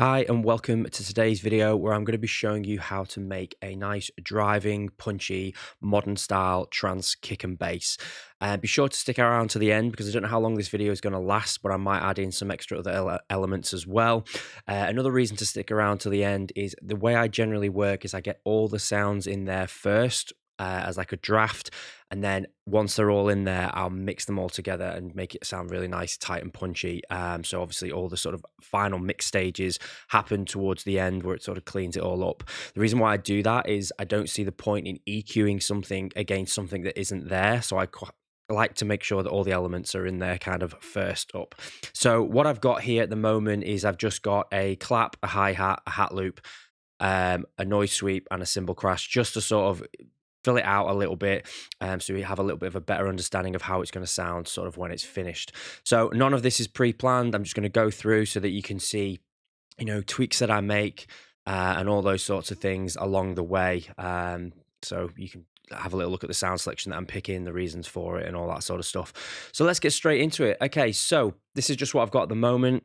Hi and welcome to today's video where I'm going to be showing you how to make a nice driving, punchy, modern style trance kick and bass. Be sure to stick around to the end because I don't know how long this video is going to last, but I might add in some extra other elements as well. Another reason to stick around to the end is the way I generally work is I get all the sounds in there first as like a draft, and then once they're all in there, I'll mix them all together and make it sound really nice, tight and punchy. So obviously all the sort of final mix stages happen towards the end where it sort of cleans it all up. The reason why I do that is I don't see the point in EQing something against something that isn't there. So I like to make sure that all the elements are in there kind of first up. So what I've got here at the moment is I've just got a clap, a hi-hat, a hat loop, a noise sweep and a cymbal crash just to sort of fill it out a little bit, so we have a little bit of a better understanding of how it's going to sound sort of when it's finished. So none of this is pre-planned. I'm just going to go through so that you can see, tweaks that I make and all those sorts of things along the way. So you can have a little look at the sound selection that I'm picking, the reasons for it and all that sort of stuff. So let's get straight into it. Okay, so this is just what I've got at the moment.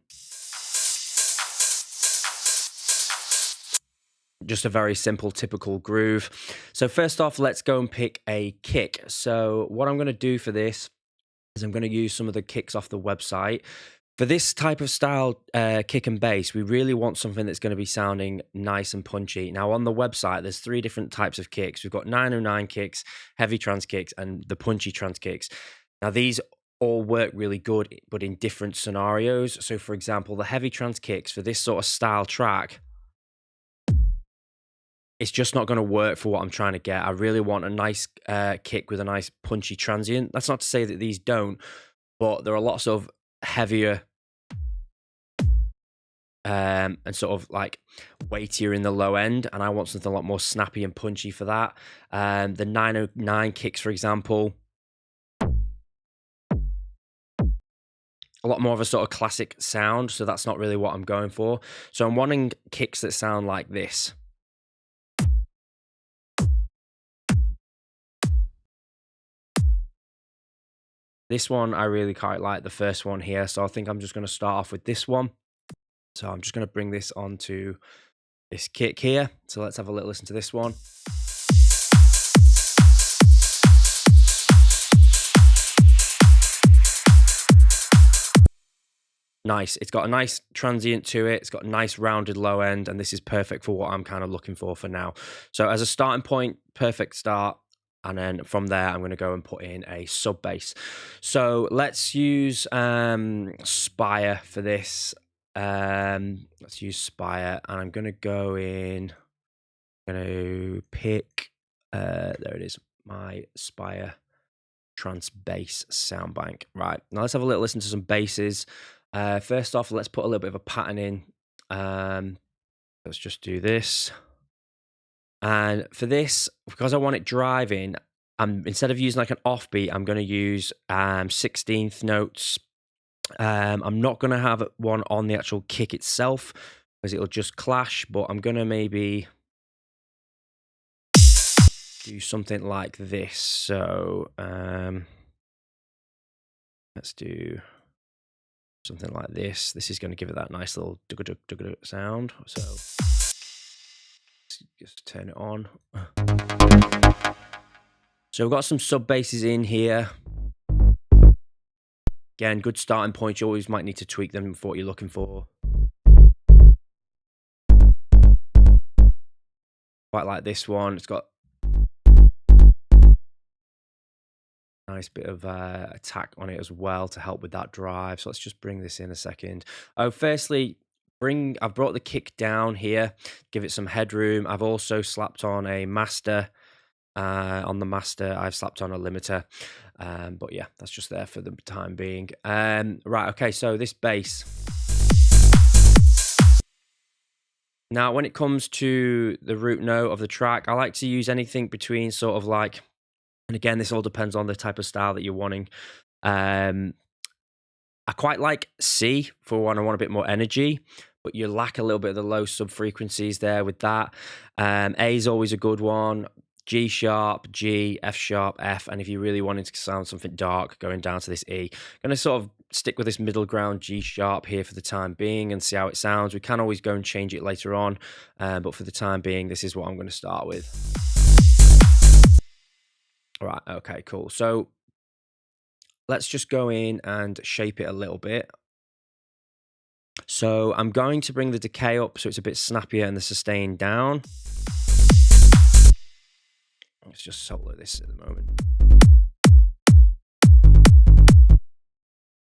Just a very simple, typical groove. So first off, let's go and pick a kick. So what I'm going to do for this is I'm going to use some of the kicks off the website. For this type of style kick and bass, we really want something that's going to be sounding nice and punchy. Now on the website, there's 3 different types of kicks. We've got 909 kicks, heavy trance kicks, and the punchy trance kicks. Now these all work really good, but in different scenarios. So for example, the heavy trance kicks for this sort of style track, it's just not going to work for what I'm trying to get. I really want a nice kick with a nice punchy transient. That's not to say that these don't, but there are lots of heavier and sort of like weightier in the low end, and I want something a lot more snappy and punchy for that. The 909 kicks, for example, a lot more of a sort of classic sound, so that's not really what I'm going for. So I'm wanting kicks that sound like this. This one, I really quite like the first one here, so I think I'm just going to start off with this one. So I'm just going to bring this onto this kick here. So let's have a little listen to this one. Nice. It's got a nice transient to it. It's got a nice rounded low end, and this is perfect for what I'm kind of looking for now. So as a starting point, perfect start. And then from there, I'm going to go and put in a sub bass. So let's use Spire for this. Let's use Spire, and I'm going to go in. I'm going to pick. There it is, my Spire Trance Bass sound bank. Right, now let's have a little listen to some basses. First off, let's put a little bit of a pattern in. Let's just do this. And for this, because I want it driving, instead of using like an offbeat, I'm going to use 16th notes. I'm not going to have one on the actual kick itself because it'll just clash, but I'm going to maybe do something like this. So let's do something like this. This is going to give it that nice little dug sound. So just turn it on. So we've got some sub basses in here. Again, good starting point. You always might need to tweak them for what you're looking for. Quite like this one. It's got a nice bit of attack on it as well to help with that drive. So let's just bring this in a second. Oh, firstly, I've brought the kick down here, give it some headroom. I've also slapped on a master. On the master, I've slapped on a limiter. But yeah, that's just there for the time being. Right, okay, so this bass. Now, when it comes to the root note of the track, I like to use anything between sort of like, and again, this all depends on the type of style that you're wanting. I quite like C for when I want a bit more energy, but you lack a little bit of the low sub frequencies there with that. A is always a good one. G sharp, G, F sharp, F, and if you really wanted to sound something dark, going down to this E. Going to sort of stick with this middle ground G sharp here for the time being and see how it sounds. We can always go and change it later on, but for the time being, this is what I'm going to start with. All right, okay, cool. So let's just go in and shape it a little bit. So I'm going to bring the decay up so it's a bit snappier and the sustain down. Let's just solo this at the moment.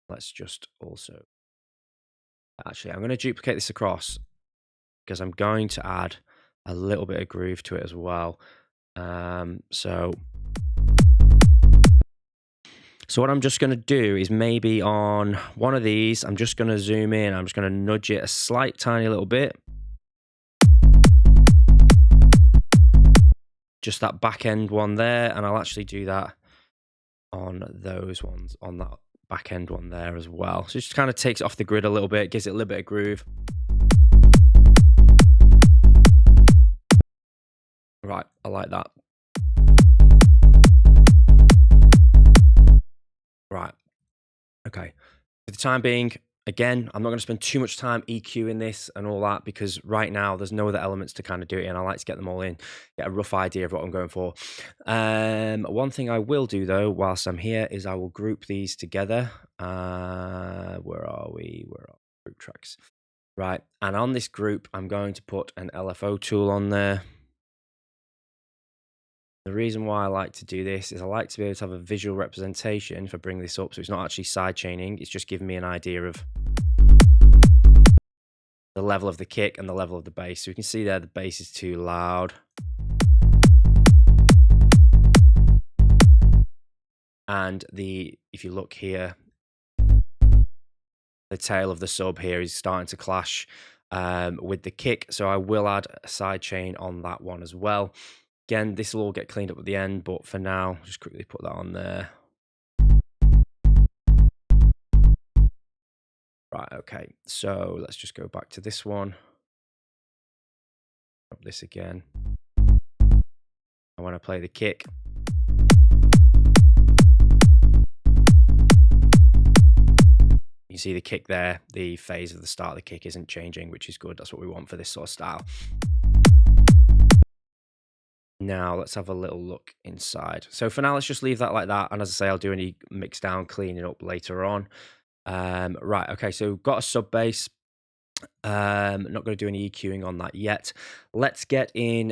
Let's just also... Actually, I'm going to duplicate this across because I'm going to add a little bit of groove to it as well. So what I'm just going to do is maybe on one of these, I'm just going to zoom in. I'm just going to nudge it a slight tiny little bit. Just that back end one there. And I'll actually do that on those ones, on that back end one there as well. So it just kind of takes it off the grid a little bit, gives it a little bit of groove. Right, I like that. Right, okay. For the time being, again, I'm not going to spend too much time EQing this and all that because right now there's no other elements to kind of do it in. I like to get them all in, get a rough idea of what I'm going for. One thing I will do though, whilst I'm here, is I will group these together. Where are we? Where are group tracks? Right, and on this group, I'm going to put an LFO tool on there. The reason why I like to do this is I like to be able to have a visual representation for bringing this up. So it's not actually side chaining. It's just giving me an idea of the level of the kick and the level of the bass. So you can see there the bass is too loud. And if you look here, the tail of the sub here is starting to clash with the kick. So I will add a side chain on that one as well. Again, this will all get cleaned up at the end, but for now, just quickly put that on there. Right, okay, so let's just go back to this one. Drop this again. I want to play the kick. You see the kick there, the phase of the start of the kick isn't changing, which is good. That's what we want for this sort of style. Now let's have a little look inside. So for now, let's just leave that like that. And as I say, I'll do any mix down, cleaning up later on. Right, okay, so got a sub bass. Not going to do any EQing on that yet. Let's get in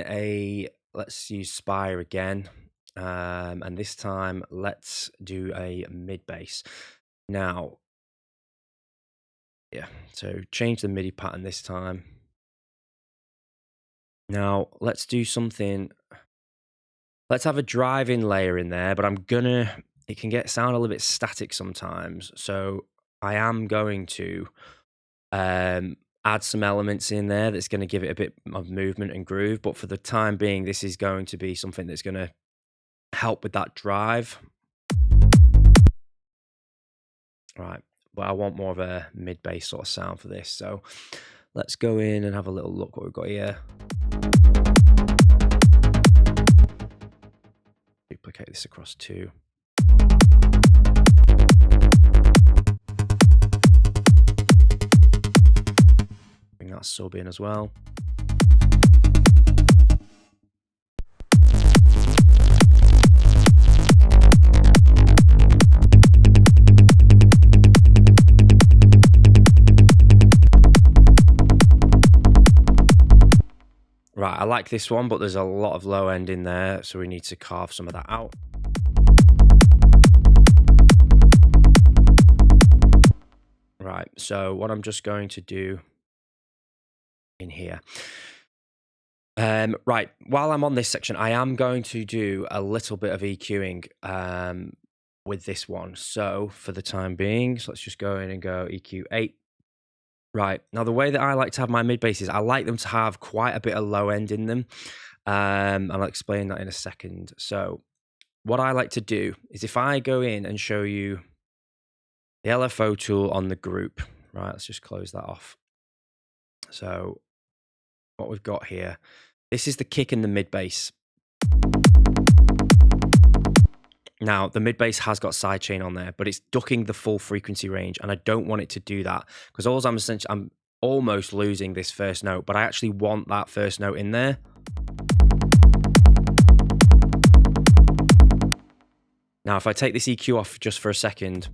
let's use Spire again. And this time, let's do a mid bass. Now, yeah, so change the MIDI pattern this time. Now, let's do something. Let's have a drive-in layer in there, but it can sound a little bit static sometimes. So I am going to add some elements in there that's going to give it a bit of movement and groove. But for the time being, this is going to be something that's going to help with that drive. Right, but I want more of a mid-bass sort of sound for this. So let's go in and have a little look what we've got here. Duplicate this across too. Bring that sub in as well. Right, I like this one, but there's a lot of low end in there, so we need to carve some of that out. Right, so what I'm just going to do in here. Right, while I'm on this section, I am going to do a little bit of EQing with this one. So for the time being, so let's just go in and go EQ 8. Right, now the way that I like to have my mid basses, I like them to have quite a bit of low end in them. And I'll explain that in a second. So what I like to do is if I go in and show you the LFO tool on the group, right, let's just close that off. So what we've got here, this is the kick and the mid bass. Now, the mid bass has got sidechain on there, but it's ducking the full frequency range, and I don't want it to do that because I'm almost losing this first note, but I actually want that first note in there. Now, if I take this EQ off just for a second,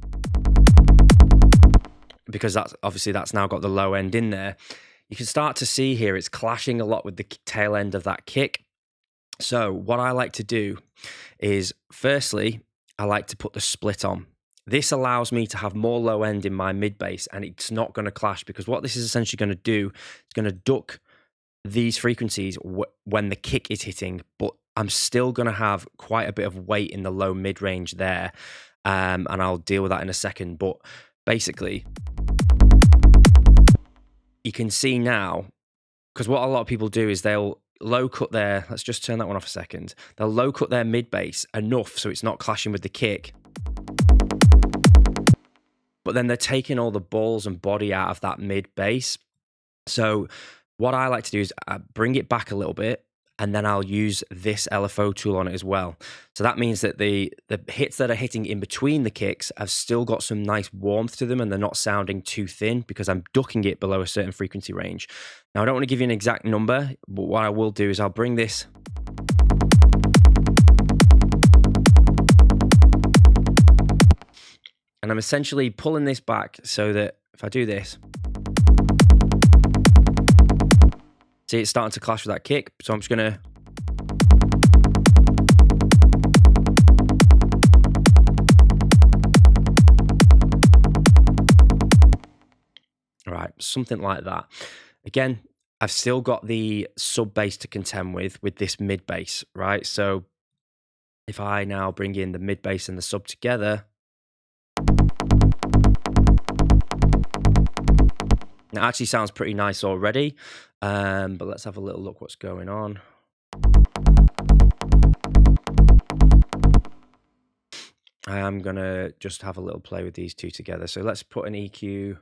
because that's now got the low end in there, you can start to see here it's clashing a lot with the tail end of that kick. So what I like to do is, firstly, I like to put the split on. This allows me to have more low end in my mid bass, and it's not going to clash, because what this is essentially going to do is going to duck these frequencies when the kick is hitting, but I'm still going to have quite a bit of weight in the low mid range there, and I'll deal with that in a second. But basically, you can see now, because what a lot of people do is they'll low cut their, let's just turn that one off a second. They'll low cut their mid bass enough so it's not clashing with the kick, but then they're taking all the balls and body out of that mid bass. So what I like to do is bring it back a little bit, and then I'll use this LFO tool on it as well. So that means that the hits that are hitting in between the kicks have still got some nice warmth to them, and they're not sounding too thin because I'm ducking it below a certain frequency range. Now, I don't want to give you an exact number, but what I will do is I'll bring this and I'm essentially pulling this back so that if I do this, see, it's starting to clash with that kick. So I'm just gonna right, something like that. Again, I've still got the sub bass to contend with this mid bass, right? So if I now bring in the mid bass and the sub together, it actually sounds pretty nice already, but let's have a little look what's going on. I am gonna just have a little play with these two together. So let's put an EQ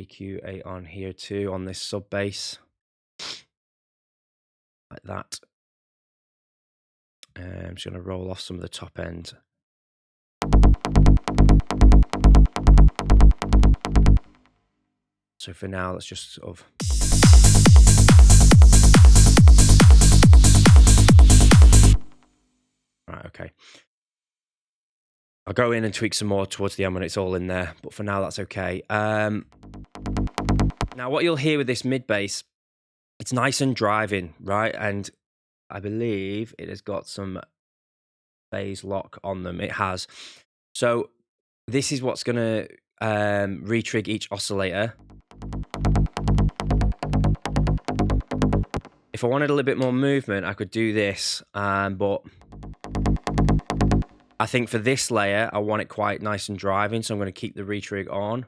8 on here too, on this sub bass, like that. I'm just gonna roll off some of the top end. So for now, let's just sort of right, okay. I'll go in and tweak some more towards the end when it's all in there, but for now that's okay. Now what you'll hear with this mid bass, it's nice and driving, right? And I believe it has got some phase lock on them. It has. So this is what's gonna retrig each oscillator. If I wanted a little bit more movement, I could do this, but I think for this layer, I want it quite nice and driving, so I'm going to keep the retrig on.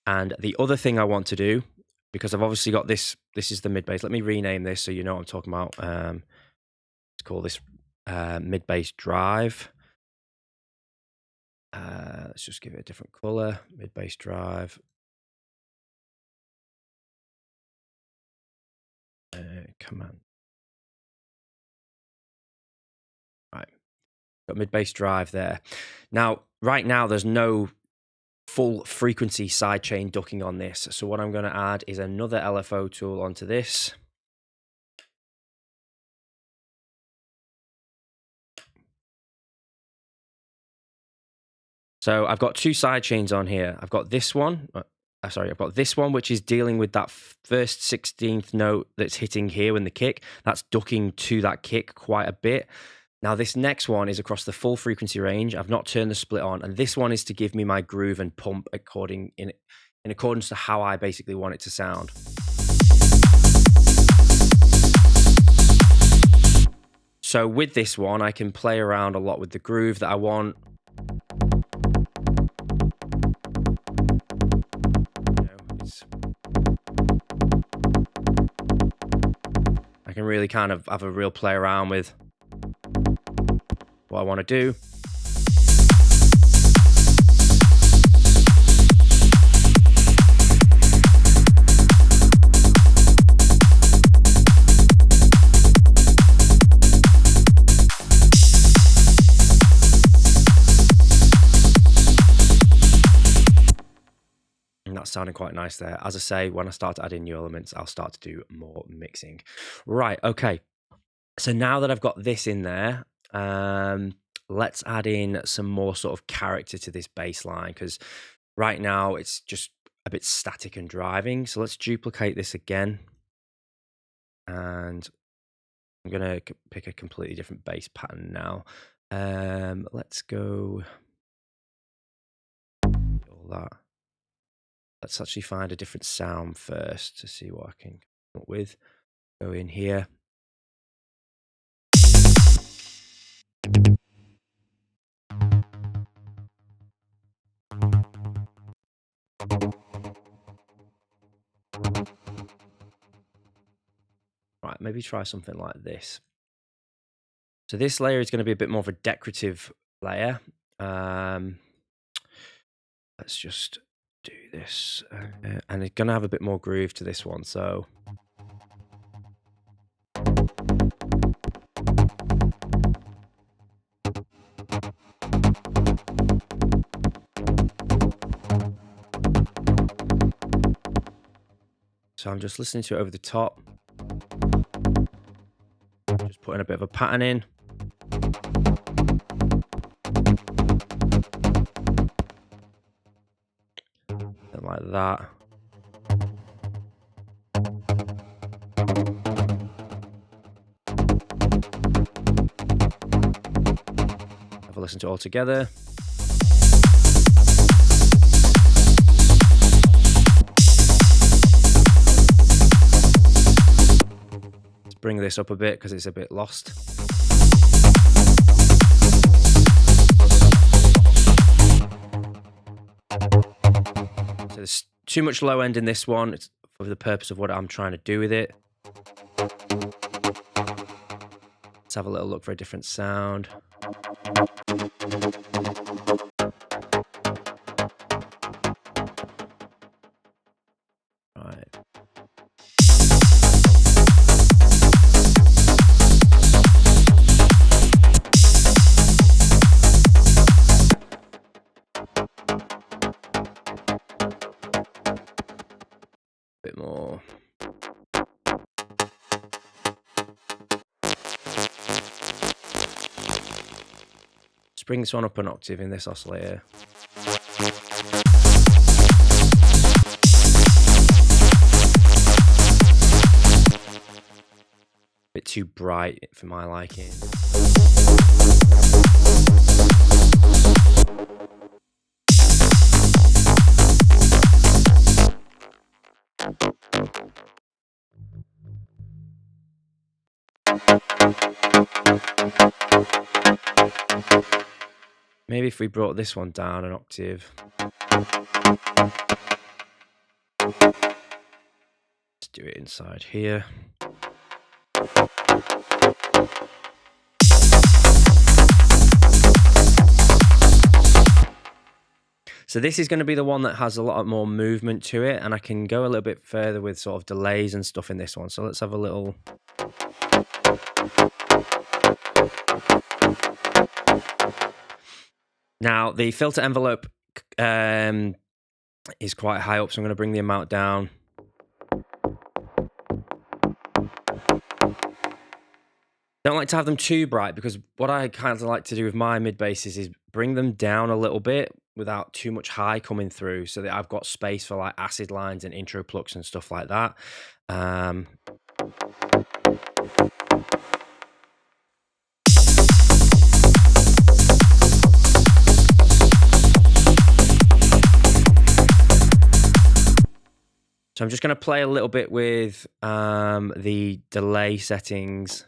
And the other thing I want to do, because I've obviously got this is the mid bass. Let me rename this so you know what I'm talking about. Let's call this mid bass drive. Let's just give it a different color. Mid bass drive. Command. Right, got mid bass drive there. Now, right now, there's no full frequency sidechain ducking on this. So what I'm going to add is another LFO tool onto this. So I've got two sidechains on here. I've got this one. I've got this one, which is dealing with that first 16th note that's hitting here in the kick. That's ducking to that kick quite a bit. Now, this next one is across the full frequency range. I've not turned the split on, and this one is to give me my groove and pump in accordance to how I basically want it to sound. So with this one, I can play around a lot with the groove that I want. I can really kind of have a real play around with what I want to do. And that's sounding quite nice there. As I say, when I start to add in new elements, I'll start to do more mixing. Right, okay. So now that I've got this in there, let's add in some more sort of character to this bass line, because right now it's just a bit static and driving. So let's duplicate this again. And I'm going to pick a completely different bass pattern now. Let's go all that. Let's actually find a different sound first to see what I can come up with. Go in here. Right, maybe try something like this. So this layer is going to be a bit more of a decorative layer. Let's just do this. And it's going to have a bit more groove to this one. So I'm just listening to it over the top. Just putting a bit of a pattern in. Something like that. Have a listen to it all together. Let's bring this up a bit because it's a bit lost. So there's too much low end in this one. It's for the purpose of what I'm trying to do with it. Let's have a little look for a different sound. Right. Bit more. Let's bring this one up an octave in this oscillator. Bit too bright for my liking. Maybe if we brought this one down an octave. Let's do it inside here. So this is going to be the one that has a lot more movement to it, and I can go a little bit further with sort of delays and stuff in this one. So let's have a little. Now the filter envelope is quite high up, so I'm going to bring the amount down. Don't like to have them too bright, because what I kind of like to do with my mid basses is bring them down a little bit without too much high coming through, so that I've got space for like acid lines and intro plucks and stuff like that. So I'm just going to play a little bit with the delay settings.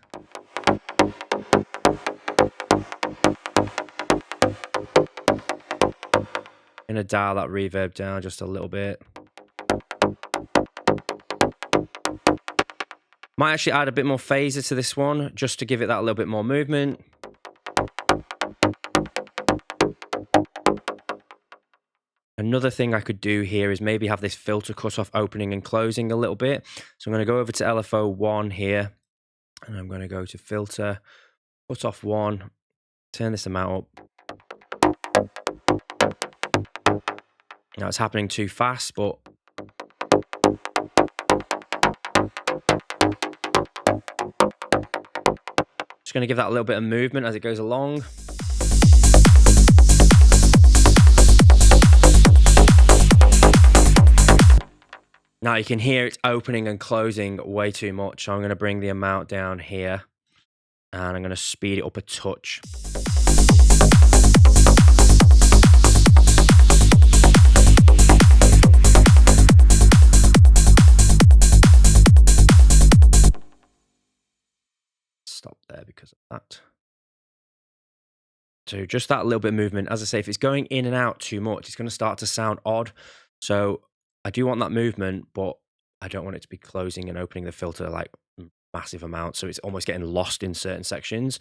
I'm going to dial that reverb down just a little bit. Might actually add a bit more phaser to this one, just to give it that little bit more movement. Another thing I could do here is maybe have this filter cutoff opening and closing a little bit. So I'm going to go over to LFO 1 here, and I'm going to go to filter, cutoff 1, turn this amount up. Now it's happening too fast, but just going to give that a little bit of movement as it goes along. Now you can hear it's opening and closing way too much, so I'm going to bring the amount down here, and I'm going to speed it up a touch. Stop there because of that. So just that little bit of movement. As I say, if it's going in and out too much, it's going to start to sound odd. So I do want that movement, but I don't want it to be closing and opening the filter like massive amounts, so it's almost getting lost in certain sections.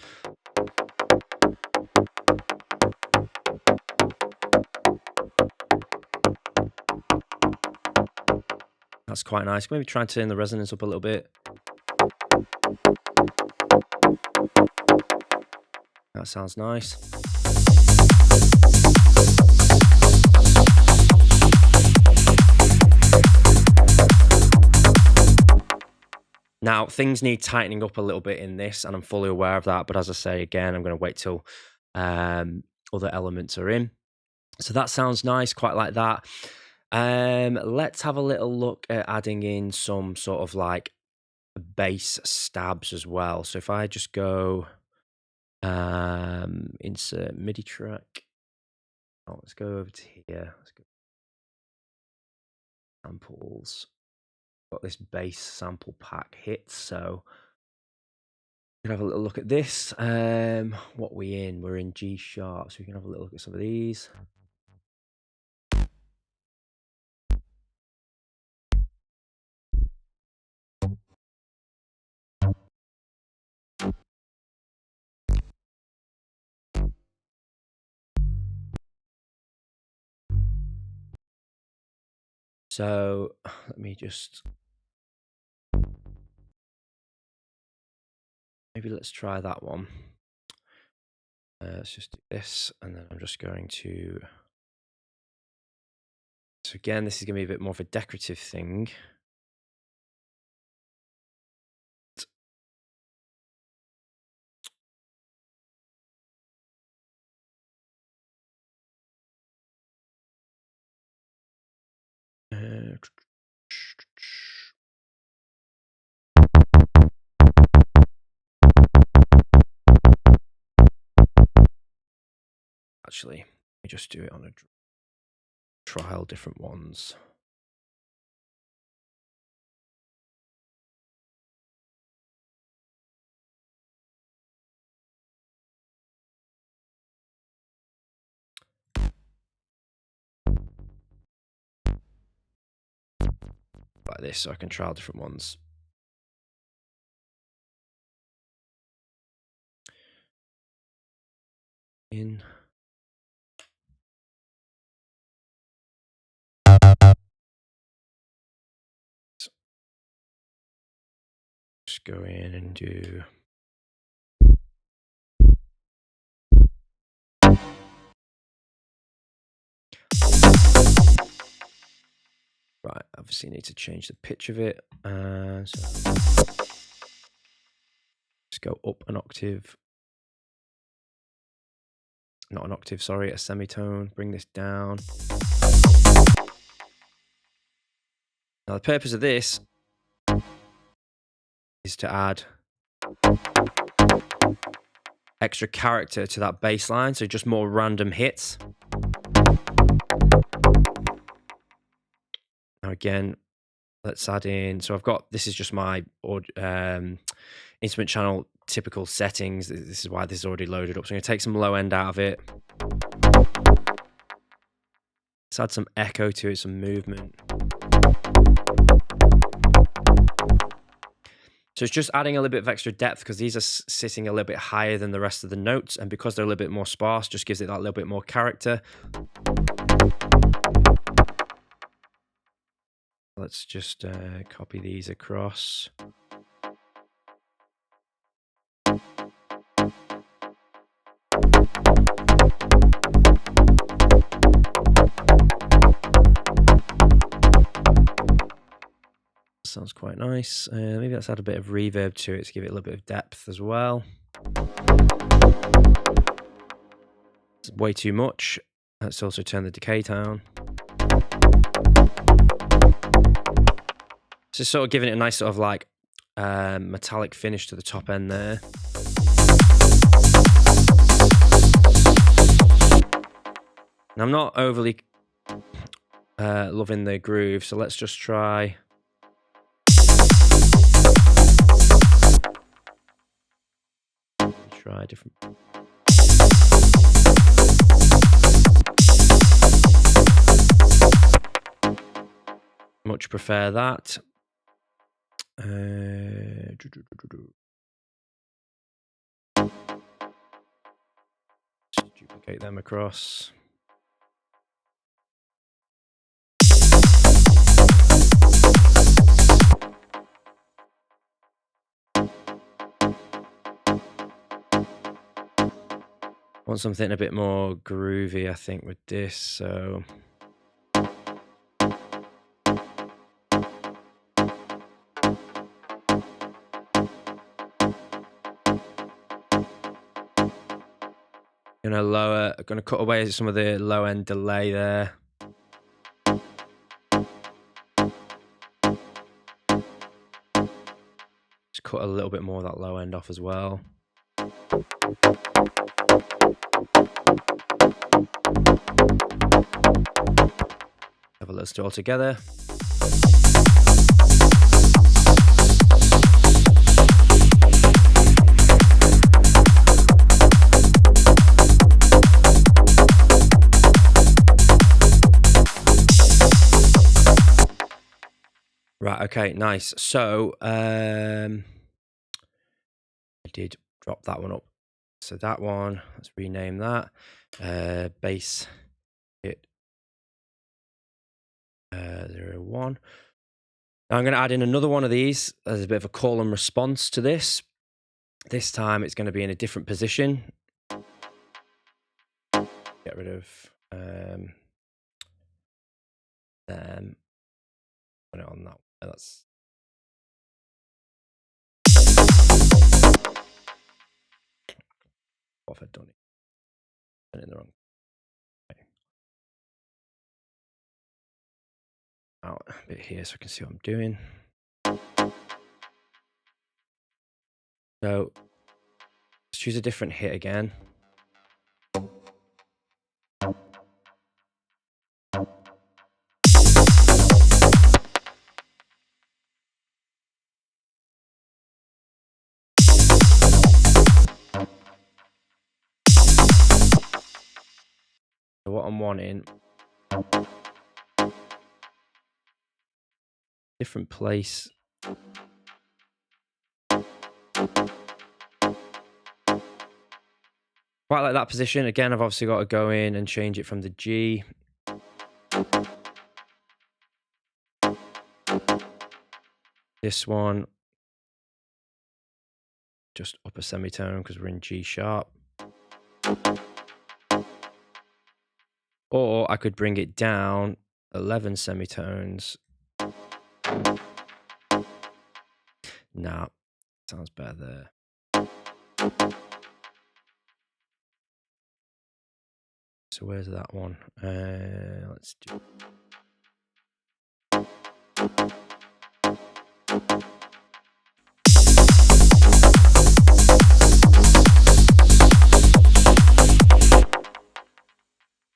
That's quite nice. Maybe try and turn the resonance up a little bit. That sounds nice. Now, things need tightening up a little bit in this, and I'm fully aware of that. But as I say, again, I'm going to wait till other elements are in. So that sounds nice, quite like that. Let's have a little look at adding in some sort of like bass stabs as well. So if I just go insert MIDI track. Oh, let's go over to here. Let's go samples. Got this bass sample pack hit, so we can have a little look at this. What we in? We're in G sharp, so we can have a little look at some of these. So let me just maybe let's try that one. Let's just do this, and then I'm just going to. So again, this is going to be a bit more of a decorative thing. Actually, let me just do it on a trial different ones. Like this, so I can trial different ones. In. Just go in and do. Right, obviously need to change the pitch of it. So just go up an octave. Not an octave, sorry, a semitone. Bring this down. Now the purpose of this is to add extra character to that bass line, so just more random hits. Now again, let's add in, so I've got, this is just my instrument channel typical settings. This is why this is already loaded up. So I'm going to take some low end out of it. Let's add some echo to it, some movement. So it's just adding a little bit of extra depth because these are sitting a little bit higher than the rest of the notes, and because they're a little bit more sparse, just gives it that little bit more character. Let's just copy these across. sounds quite nice. Maybe let's add a bit of reverb to it to give it a little bit of depth as well. It's way too much. Let's also turn the decay down. So sort of giving it a nice sort of like metallic finish to the top end there. And I'm not overly loving the groove, so let's just try. Try different. Much prefer that. Just duplicate them across. Want something a bit more groovy, I think, with this, so. Gonna cut away some of the low end delay there. Just cut a little bit more of that low end off as well. Have a list all together. Right, okay, nice. So I did drop that one up. So that one, let's rename that. Bass hit 01. Now I'm going to add in another one of these as a bit of a call and response to this. This time it's going to be in a different position. Get rid of them. Put it on that. That's what have I done? Done it in the wrong. Okay. Out a bit here so I can see what I'm doing. So let's choose a different hit again. So what I'm wanting, different place. Quite like that position. Again, I've obviously got to go in and change it from the G. This one, just up a semitone because we're in G sharp. Or I could bring it down 11 semitones. Nah, sounds better there. So where's that one? Let's do.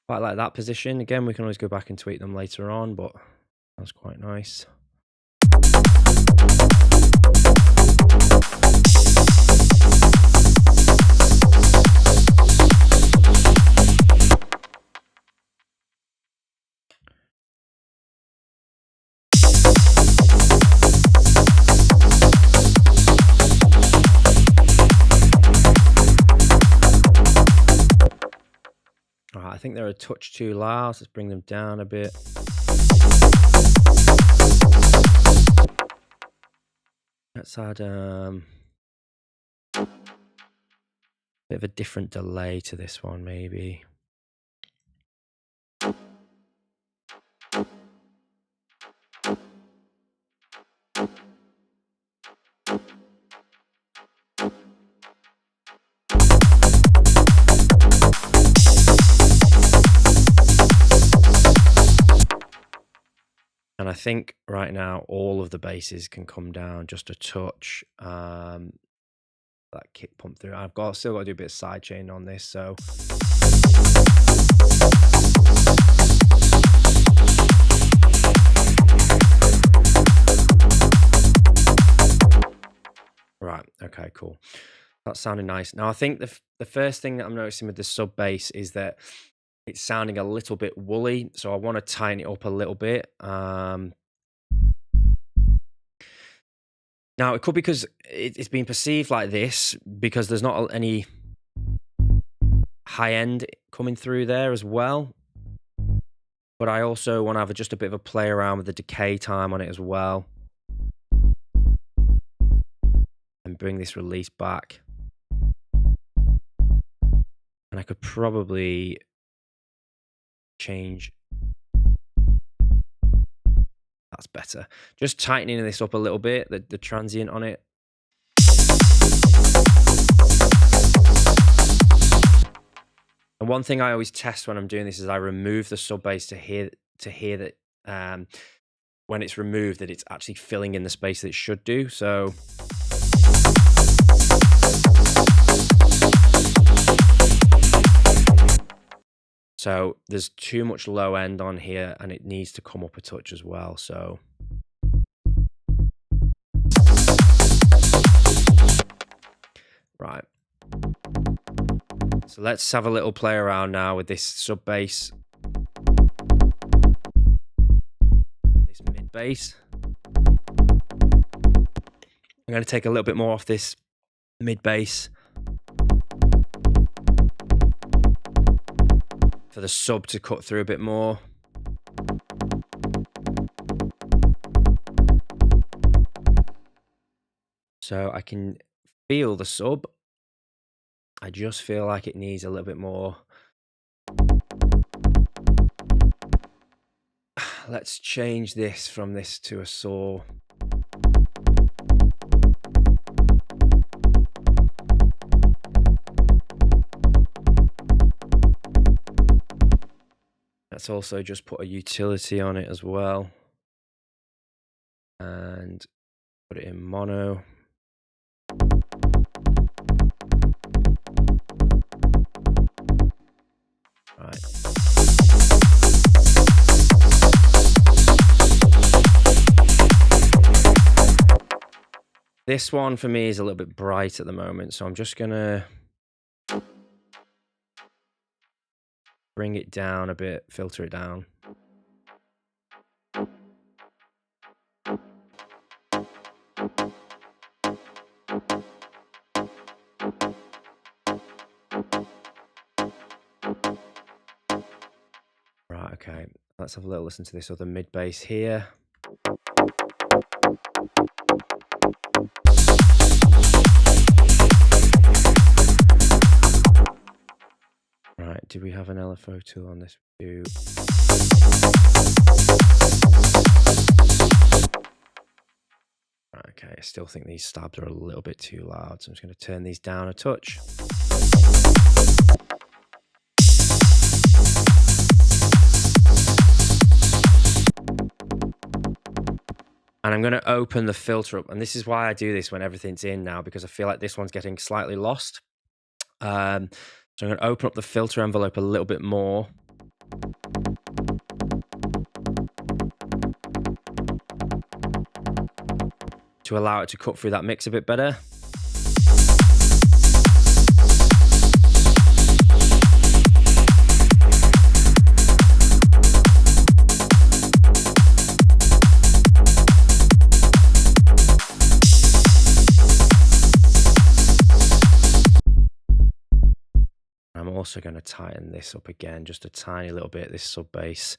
Quite like that position. Again, we can always go back and tweak them later on, but that's quite nice. I think they're a touch too loud. Let's bring them down a bit. Let's add a bit of a different delay to this one, maybe. And I think right now all of the basses can come down just a touch. That kick pump through. I've still got to do a bit of side chain on this, so. Right, okay, cool. That's sounding nice. Now I think the first thing that I'm noticing with the sub bass is that it's sounding a little bit woolly, so I want to tighten it up a little bit. Now, it could be because it's been perceived like this because there's not any high end coming through there as well. But I also want to have just a bit of a play around with the decay time on it as well. And bring this release back. And I could probably change. That's better. Just tightening this up a little bit, the transient on it. And one thing I always test when I'm doing this is I remove the sub bass to hear that when it's removed that it's actually filling in the space that it should do. So there's too much low end on here and it needs to come up a touch as well. So right. So let's have a little play around now with this sub bass. This mid bass. I'm going to take a little bit more off this mid bass for the sub to cut through a bit more. So I can feel the sub. I just feel like it needs a little bit more. Let's change this from this to a saw. Let's also just put a utility on it as well. And put it in mono. Right. This one for me is a little bit bright at the moment, so I'm just gonna bring it down a bit, filter it down. Right, okay. Let's have a little listen to this other mid bass here. Right, do we have an LFO tool on this view? Right, okay, I still think these stabs are a little bit too loud, so I'm just going to turn these down a touch. And I'm going to open the filter up, and this is why I do this when everything's in now, because I feel like this one's getting slightly lost. So I'm going to open up the filter envelope a little bit more. To allow it to cut through that mix a bit better. I'm also going to tighten this up again, just a tiny little bit, this sub bass.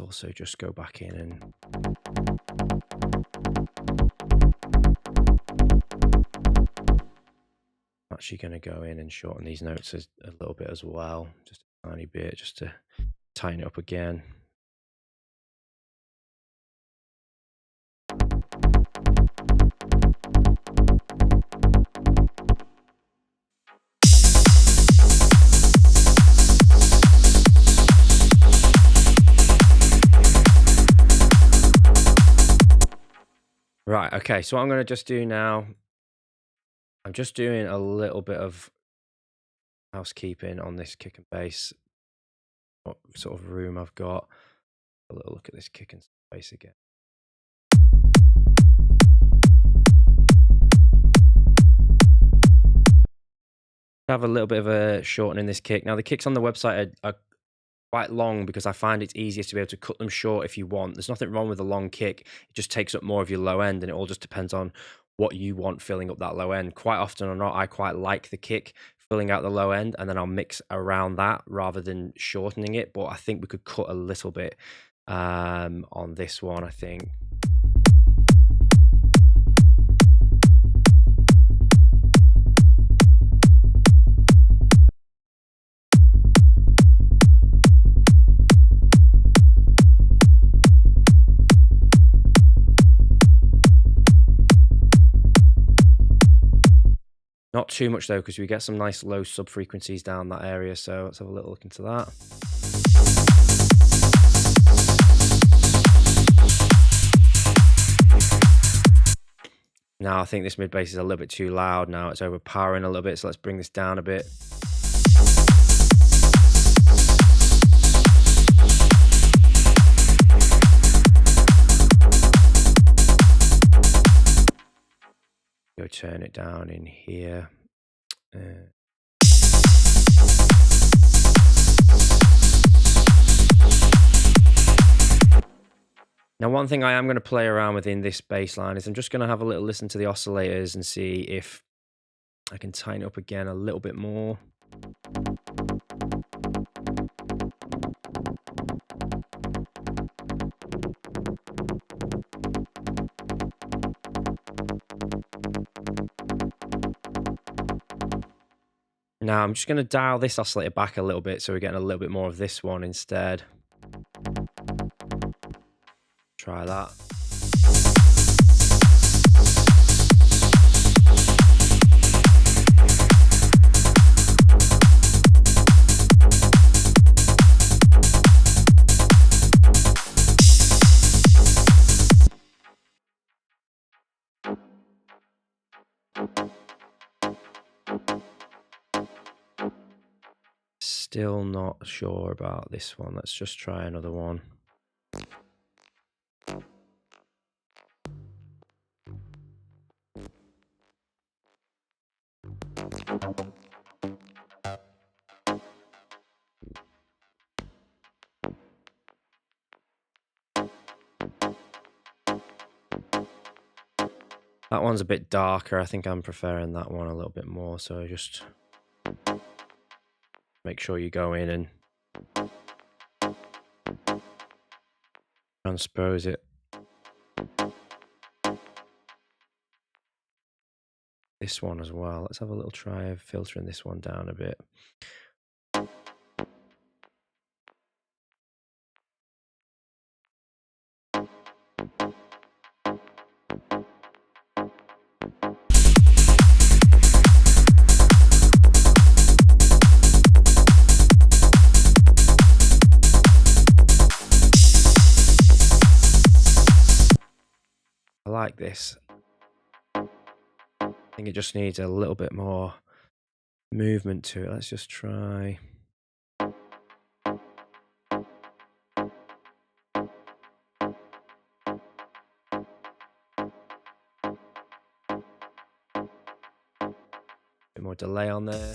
also just go back in and I'm actually going to go in and shorten these notes a little bit as well, just a tiny bit, just to tighten it up again. Right, okay, so what I'm going to just do now, I'm just doing a little bit of housekeeping on this kick and bass, what sort of room I've got. A little look at this kick and bass again. I have a little bit of a shortening this kick. Now the kicks on the website are quite long because I find it's easier to be able to cut them short if you want. There's nothing wrong with a long kick. It just takes up more of your low end, and it all just depends on what you want filling up that low end. Quite often or not, I quite like the kick filling out the low end, and then I'll mix around that rather than shortening it. But I think we could cut a little bit on this one, I think. Not too much though, because we get some nice low sub frequencies down that area. So let's have a little look into that. Now I think this mid bass is a little bit too loud. Now it's overpowering a little bit. So let's bring this down a bit. Go turn it down in here. Now, one thing I am going to play around with in this bass line is I'm just going to have a little listen to the oscillators and see if I can tighten it up again a little bit more. Now I'm just going to dial this oscillator back a little bit so we're getting a little bit more of this one instead. Try that. Still not sure about this one. Let's just try another one. That one's a bit darker. I think I'm preferring that one a little bit more. So just make sure you go in and transpose it. This one as well. Let's have a little try of filtering this one down a bit. I like this. I think it just needs a little bit more movement to it. Let's just try. Bit more delay on there.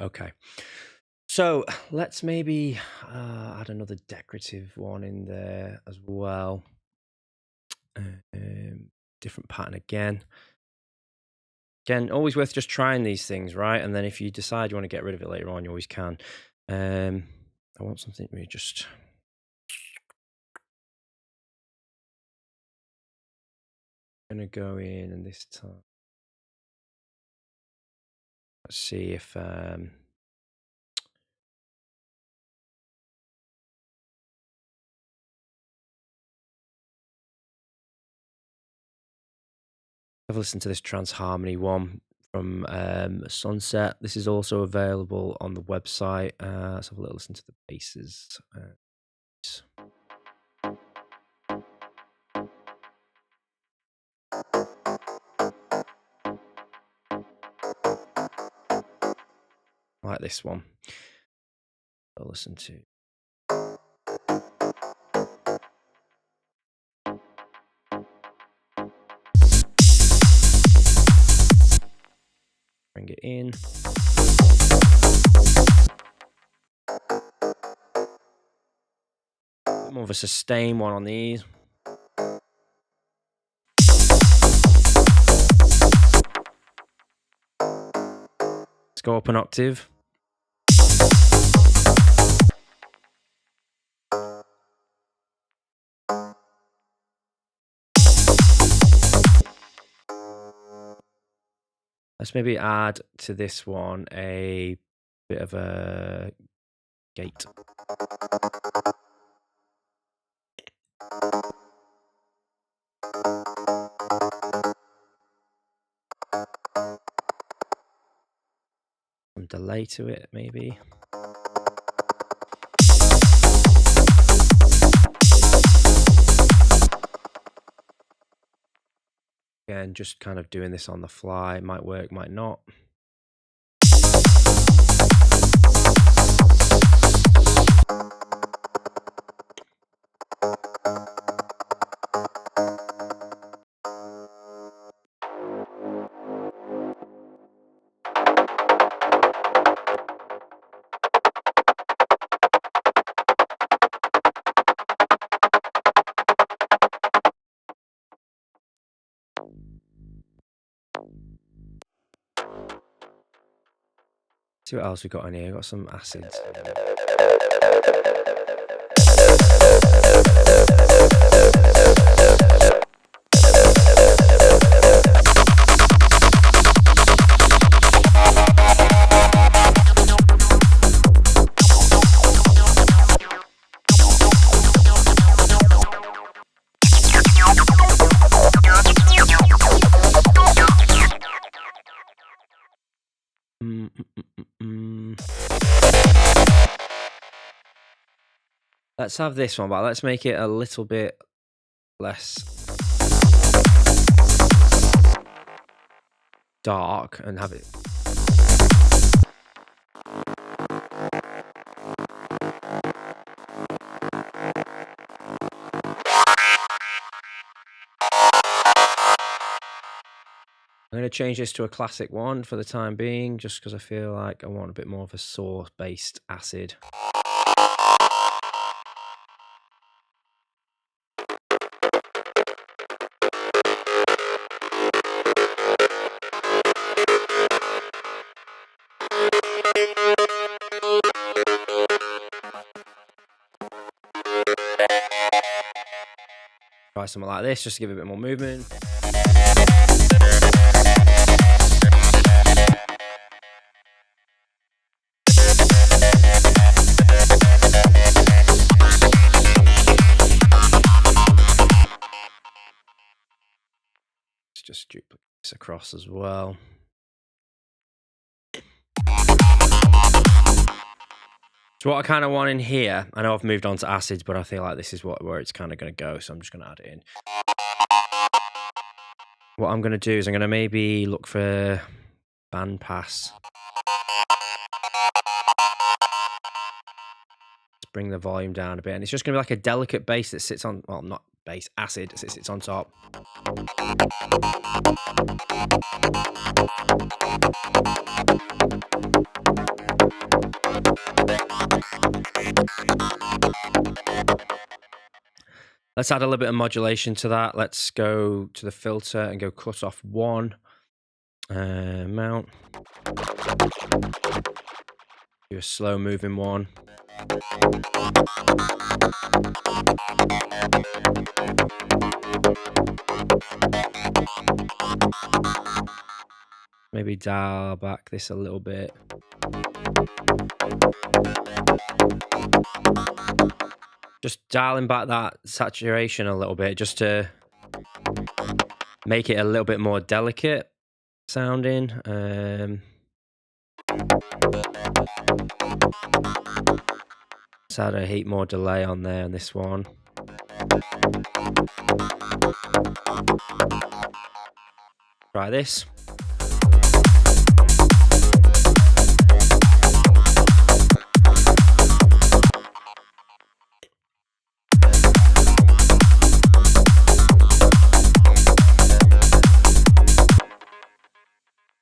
Okay. So let's maybe add another decorative one in there as well. Different pattern again. Again, always worth just trying these things, right? And then if you decide you want to get rid of it later on, you always can. I want something we just... I'm going to go in, and this time... Let's see if... have a listen to this Trance Harmony one from Sunset. This is also available on the website. Let's have a little listen to the basses. I like this one. I'll listen to. Bring it in. More of a sustain one on these. Let's go up an octave. Let's maybe add to this one a bit of a gate. Some delay to it, maybe. Again, just kind of doing this on the fly. Might work, might not. See what else we got in here. Got some acids. Let's have this one, but let's make it a little bit less dark and have it. I'm going to change this to a classic one for the time being, just because I feel like I want a bit more of a saw-based acid. Try something like this, just to give it a bit more movement. Let's just duplicate this across as well. So what I kind of want in here, I know I've moved on to acids, but I feel like this is where it's kind of going to go, so I'm just going to add it in. What I'm going to do is I'm going to maybe look for band pass. Let's bring the volume down a bit, and it's just going to be like a delicate bass that sits on, well, not bass, acid that sits on top. Let's add a little bit of modulation to that. Let's go to the filter and go cut off 1 mount. Do a slow moving one. Maybe dial back this a little bit. Just dialing back that saturation a little bit just to make it a little bit more delicate sounding. Let's add a heap more delay on there on this one. Try this.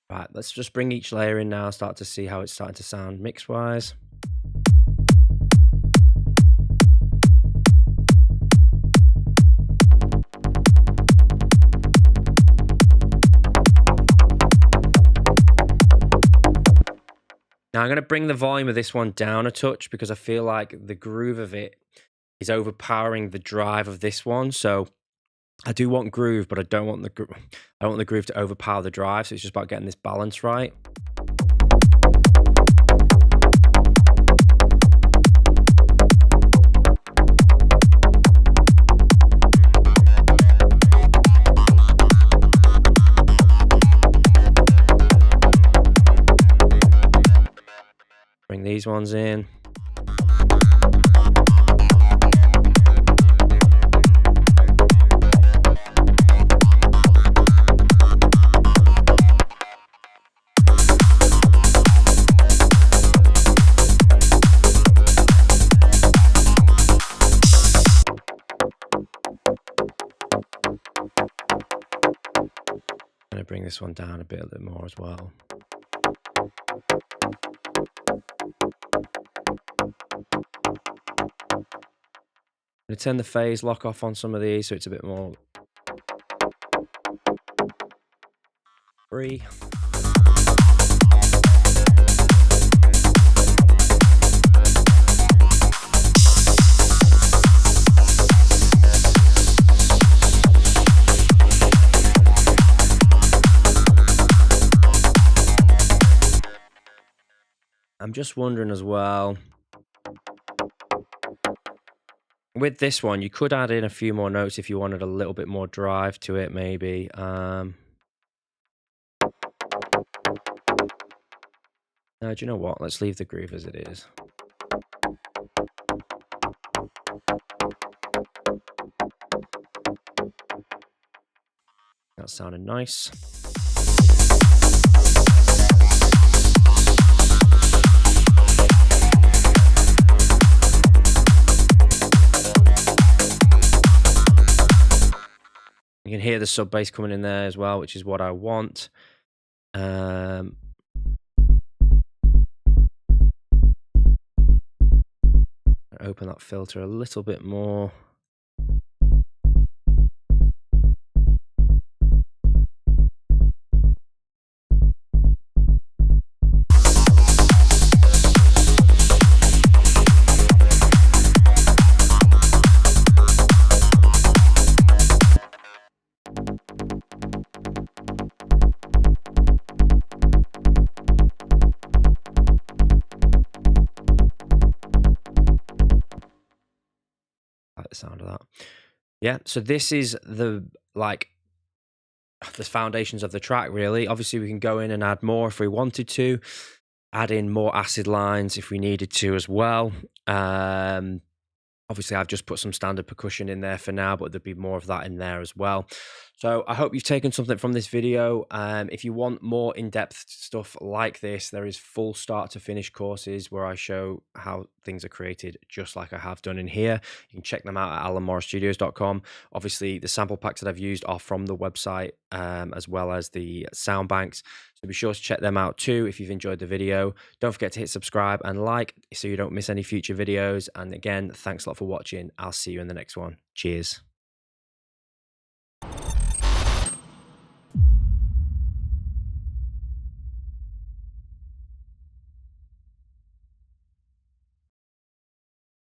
Right, let's just bring each layer in now, start to see how it's starting to sound mix-wise. Now I'm going to bring the volume of this one down a touch because I feel like the groove of it is overpowering the drive of this one. So I do want groove, but I don't want the groove to overpower the drive. So it's just about getting this balance right. Bring these ones in. I'm going to bring this one down a bit more as well. I'm going to turn the phase lock off on some of these so it's a bit more free. I'm just wondering as well, with this one, you could add in a few more notes if you wanted a little bit more drive to it, maybe. No, do you know what? Let's leave the groove as it is. That's sounding nice. You can hear the sub bass coming in there as well, which is what I want. Open that filter a little bit more. The sound of that. Yeah, so this is the foundations of the track, really. Obviously we can go in and add more if we wanted to, add in more acid lines if we needed to as well. Obviously I've just put some standard percussion in there for now, but there'd be more of that in there as well. So I hope you've taken something from this video. If you want more in-depth stuff like this, there is full start to finish courses where I show how things are created just like I have done in here. You can check them out at allanmorrowstudios.com. Obviously, the sample packs that I've used are from the website, as well as the sound banks. So be sure to check them out too if you've enjoyed the video. Don't forget to hit subscribe and like so you don't miss any future videos. And again, thanks a lot for watching. I'll see you in the next one. Cheers.